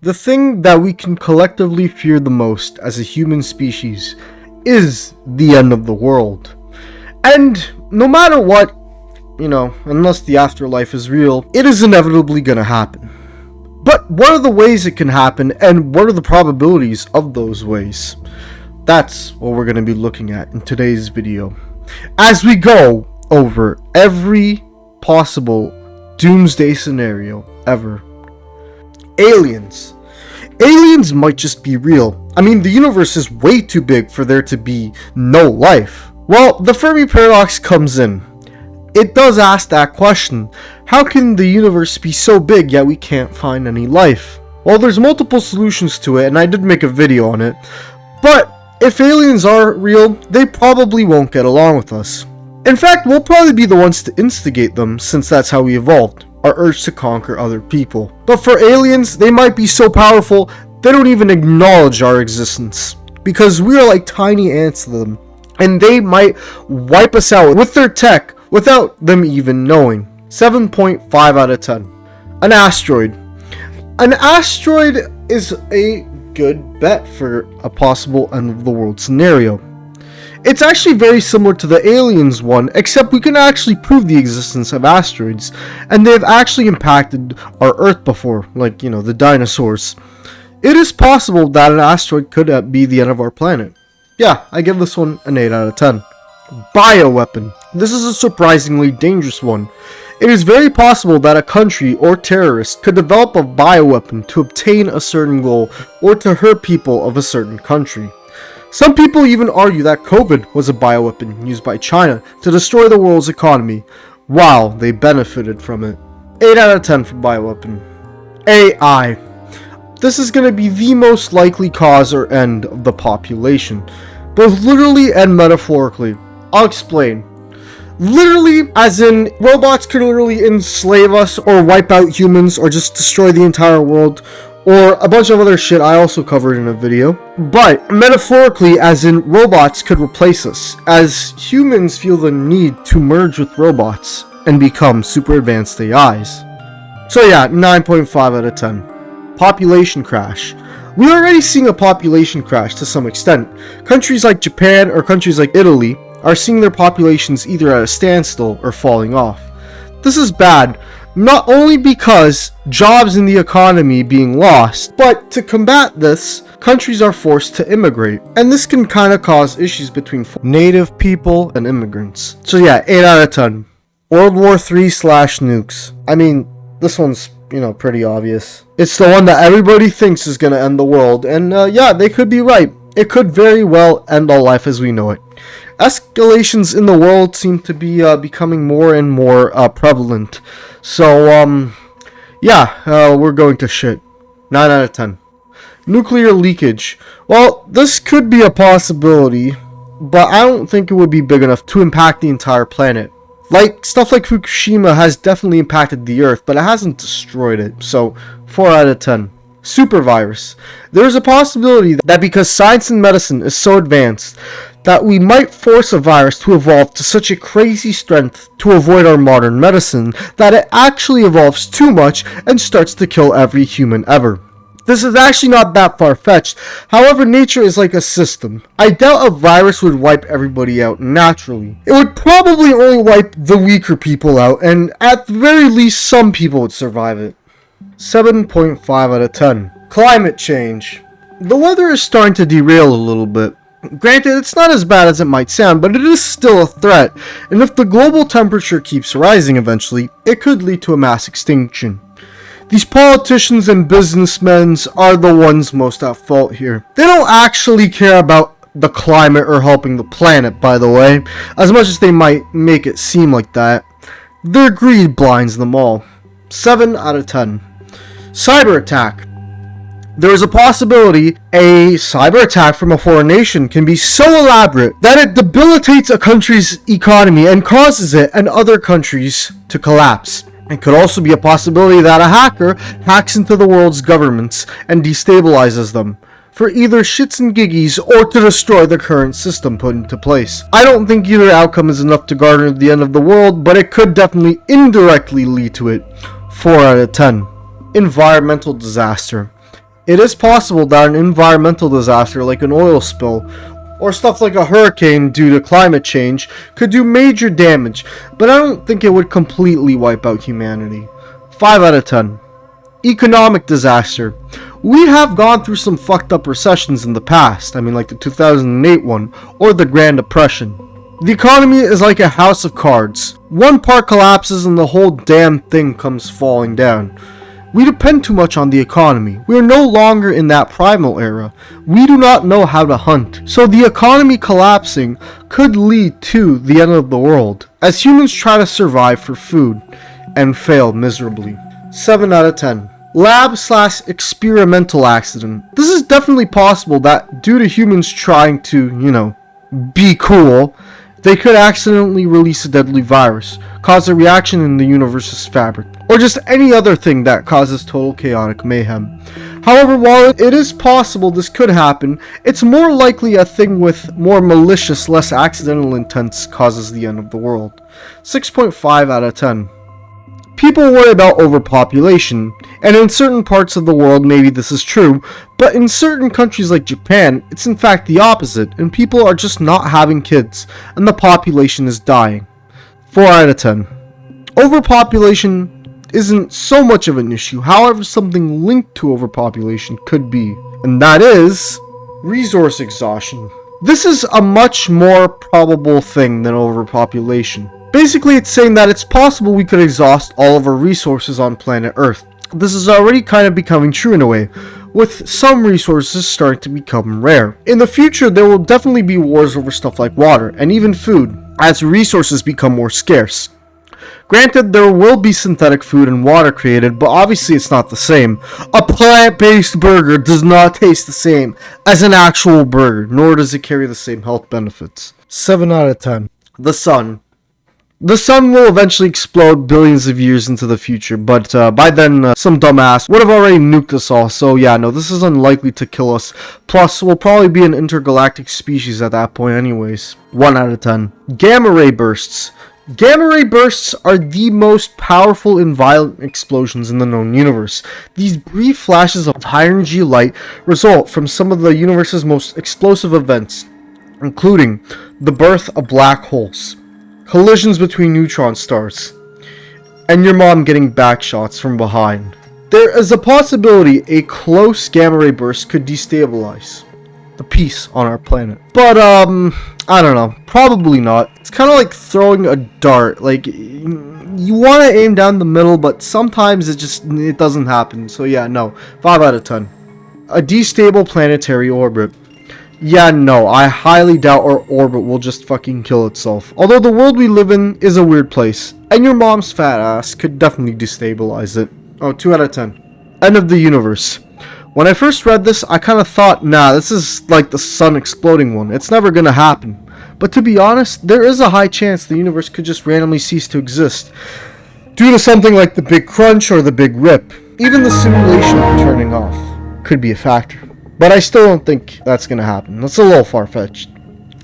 The thing that we can collectively fear the most as a human species is the end of the world. And no matter what, unless the afterlife is real, it is inevitably gonna happen. But what are the ways it can happen, and what are the probabilities of those ways? That's what we're gonna be looking at in today's video, as we go over every possible doomsday scenario ever. Aliens. Aliens might just be real. I mean, the universe is way too big for there to be no life. Well, the Fermi paradox comes in. It does ask that question. How can the universe be so big yet we can't find any life? Well, there's multiple solutions to it, and I did make a video on it. But if aliens are real, they probably won't get along with us. In fact, we'll probably be the ones to instigate them, since that's how we evolved. Our urge to conquer other people. But for aliens, they might be so powerful they don't even acknowledge our existence, because we are like tiny ants to them, and they might wipe us out with their tech without them even knowing. 7.5 out of 10. An asteroid. An asteroid is a good bet for a possible end of the world scenario. It's actually very similar to the aliens one, except we can actually prove the existence of asteroids, and they've actually impacted our Earth before, like, the dinosaurs. It is possible that an asteroid could be the end of our planet. Yeah, I give this one an 8 out of 10. Bioweapon. This is a surprisingly dangerous one. It is very possible that a country or terrorist could develop a bioweapon to obtain a certain goal or to hurt people of a certain country. Some people even argue that COVID was a bioweapon used by China to destroy the world's economy, while they benefited from it. 8 out of 10 for bioweapon. AI. This is going to be the most likely cause or end of the population, both literally and metaphorically. I'll explain. Literally, as in robots could literally enslave us or wipe out humans or just destroy the entire world, or a bunch of other shit I also covered in a video. But metaphorically, as in robots could replace us, as humans feel the need to merge with robots and become super advanced AIs. So yeah, 9.5 out of 10. Population crash. We're already seeing a population crash to some extent. Countries like Japan or countries like Italy are seeing their populations either at a standstill or falling off. This is bad, not only because jobs in the economy being lost, but to combat this, countries are forced to immigrate, and this can kind of cause issues between native people and immigrants. So yeah, 8 out of 10. World War III/nukes. I mean, this one's, pretty obvious. It's the one that everybody thinks is gonna end the world, and yeah, they could be right. It could very well end all life as we know it. Escalations in the world seem to be becoming more and more prevalent. So, yeah, we're going to shit. 9 out of 10. Nuclear leakage. Well, this could be a possibility, but I don't think it would be big enough to impact the entire planet. Stuff like Fukushima has definitely impacted the Earth, but it hasn't destroyed it. So, 4 out of 10. Supervirus. There is a possibility that because science and medicine is so advanced, that we might force a virus to evolve to such a crazy strength to avoid our modern medicine that it actually evolves too much and starts to kill every human ever. This is actually not that far-fetched. However, nature is like a system. I doubt a virus would wipe everybody out naturally. It would probably only wipe the weaker people out, and at the very least some people would survive it. 7.5 out of 10. Climate change. The weather is starting to derail a little bit. Granted, it's not as bad as it might sound, but it is still a threat, and if the global temperature keeps rising eventually, it could lead to a mass extinction. These politicians and businessmen are the ones most at fault here. They don't actually care about the climate or helping the planet, by the way, as much as they might make it seem like that. Their greed blinds them all. 7 out of 10. Cyber attack. There is a possibility a cyber attack from a foreign nation can be so elaborate that it debilitates a country's economy and causes it and other countries to collapse. It could also be a possibility that a hacker hacks into the world's governments and destabilizes them, for either shits and giggies or to destroy the current system put into place. I don't think either outcome is enough to garner the end of the world, but it could definitely indirectly lead to it. 4 out of 10. Environmental disaster. It is possible that an environmental disaster like an oil spill or stuff like a hurricane due to climate change could do major damage, but I don't think it would completely wipe out humanity. 5 out of 10. Economic disaster. We have gone through some fucked up recessions in the past. I mean, like the 2008 one or the Grand Depression. The economy is like a house of cards. One part collapses and the whole damn thing comes falling down. We depend too much on the economy. We are no longer in that primal era. We do not know how to hunt. So the economy collapsing could lead to the end of the world, as humans try to survive for food and fail miserably. 7 out of 10. Lab/experimental accident. This is definitely possible that due to humans trying to, be cool, they could accidentally release a deadly virus, cause a reaction in the universe's fabric, or just any other thing that causes total chaotic mayhem. However, while it is possible this could happen, it's more likely a thing with more malicious, less accidental intents causes the end of the world. 6.5 out of 10. People worry about overpopulation, and in certain parts of the world maybe this is true, but in certain countries like Japan, it's in fact the opposite, and people are just not having kids, and the population is dying. 4 out of 10. Overpopulation isn't so much of an issue, however something linked to overpopulation could be, and that is resource exhaustion. This is a much more probable thing than overpopulation. Basically, it's saying that it's possible we could exhaust all of our resources on planet Earth. This is already kind of becoming true in a way, with some resources starting to become rare. In the future, there will definitely be wars over stuff like water, and even food, as resources become more scarce. Granted, there will be synthetic food and water created, but obviously it's not the same. A plant-based burger does not taste the same as an actual burger, nor does it carry the same health benefits. 7 out of 10. The sun. The sun will eventually explode billions of years into the future, but by then some dumbass would have already nuked us all, so yeah, no, this is unlikely to kill us. Plus, we'll probably be an intergalactic species at that point anyways. 1 out of 10. Gamma ray bursts. Gamma ray bursts are the most powerful and violent explosions in the known universe. These brief flashes of high-energy light result from some of the universe's most explosive events, including the birth of black holes, collisions between neutron stars, and your mom getting backshots from behind. There is a possibility a close gamma ray burst could destabilize the peace on our planet. But, I don't know. Probably not. It's kind of like throwing a dart. Like, you want to aim down the middle, but sometimes it doesn't happen. So yeah, no. 5 out of 10. A destable planetary orbit. Yeah, no, I highly doubt our orbit will just fucking kill itself. Although the world we live in is a weird place, and your mom's fat ass could definitely destabilize it. Oh, 2 out of 10. End of the universe. When I first read this, I kind of thought, nah, this is like the sun exploding one. It's never gonna happen. But to be honest, there is a high chance the universe could just randomly cease to exist, due to something like the Big Crunch or the Big Rip. Even the simulation turning off could be a factor. But I still don't think that's going to happen. That's a little far-fetched.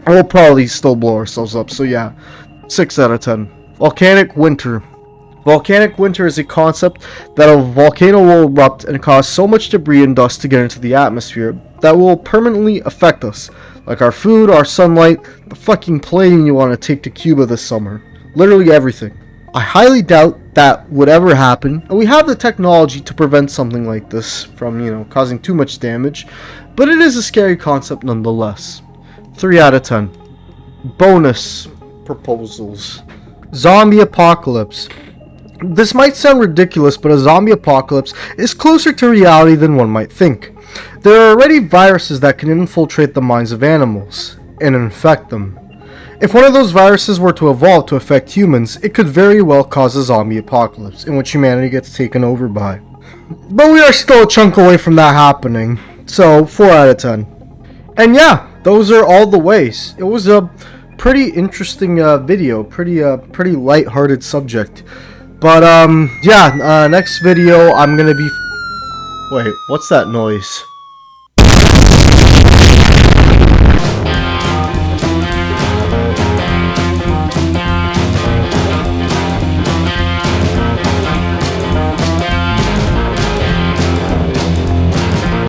We'll probably still blow ourselves up, so yeah. 6 out of 10. Volcanic winter. Volcanic winter is a concept that a volcano will erupt and cause so much debris and dust to get into the atmosphere that will permanently affect us. Like our food, our sunlight, the fucking plane you want to take to Cuba this summer. Literally everything. I highly doubt that would ever happen, and we have the technology to prevent something like this from, causing too much damage, but it is a scary concept nonetheless. 3 out of 10. Bonus proposals. Zombie apocalypse. This might sound ridiculous, but a zombie apocalypse is closer to reality than one might think. There are already viruses that can infiltrate the minds of animals and infect them. If one of those viruses were to evolve to affect humans, it could very well cause a zombie apocalypse, in which humanity gets taken over by. But we are still a chunk away from that happening, so 4 out of 10. And yeah, those are all the ways. It was a pretty interesting video, pretty light-hearted subject. But yeah, next video I'm gonna be... Wait, what's that noise?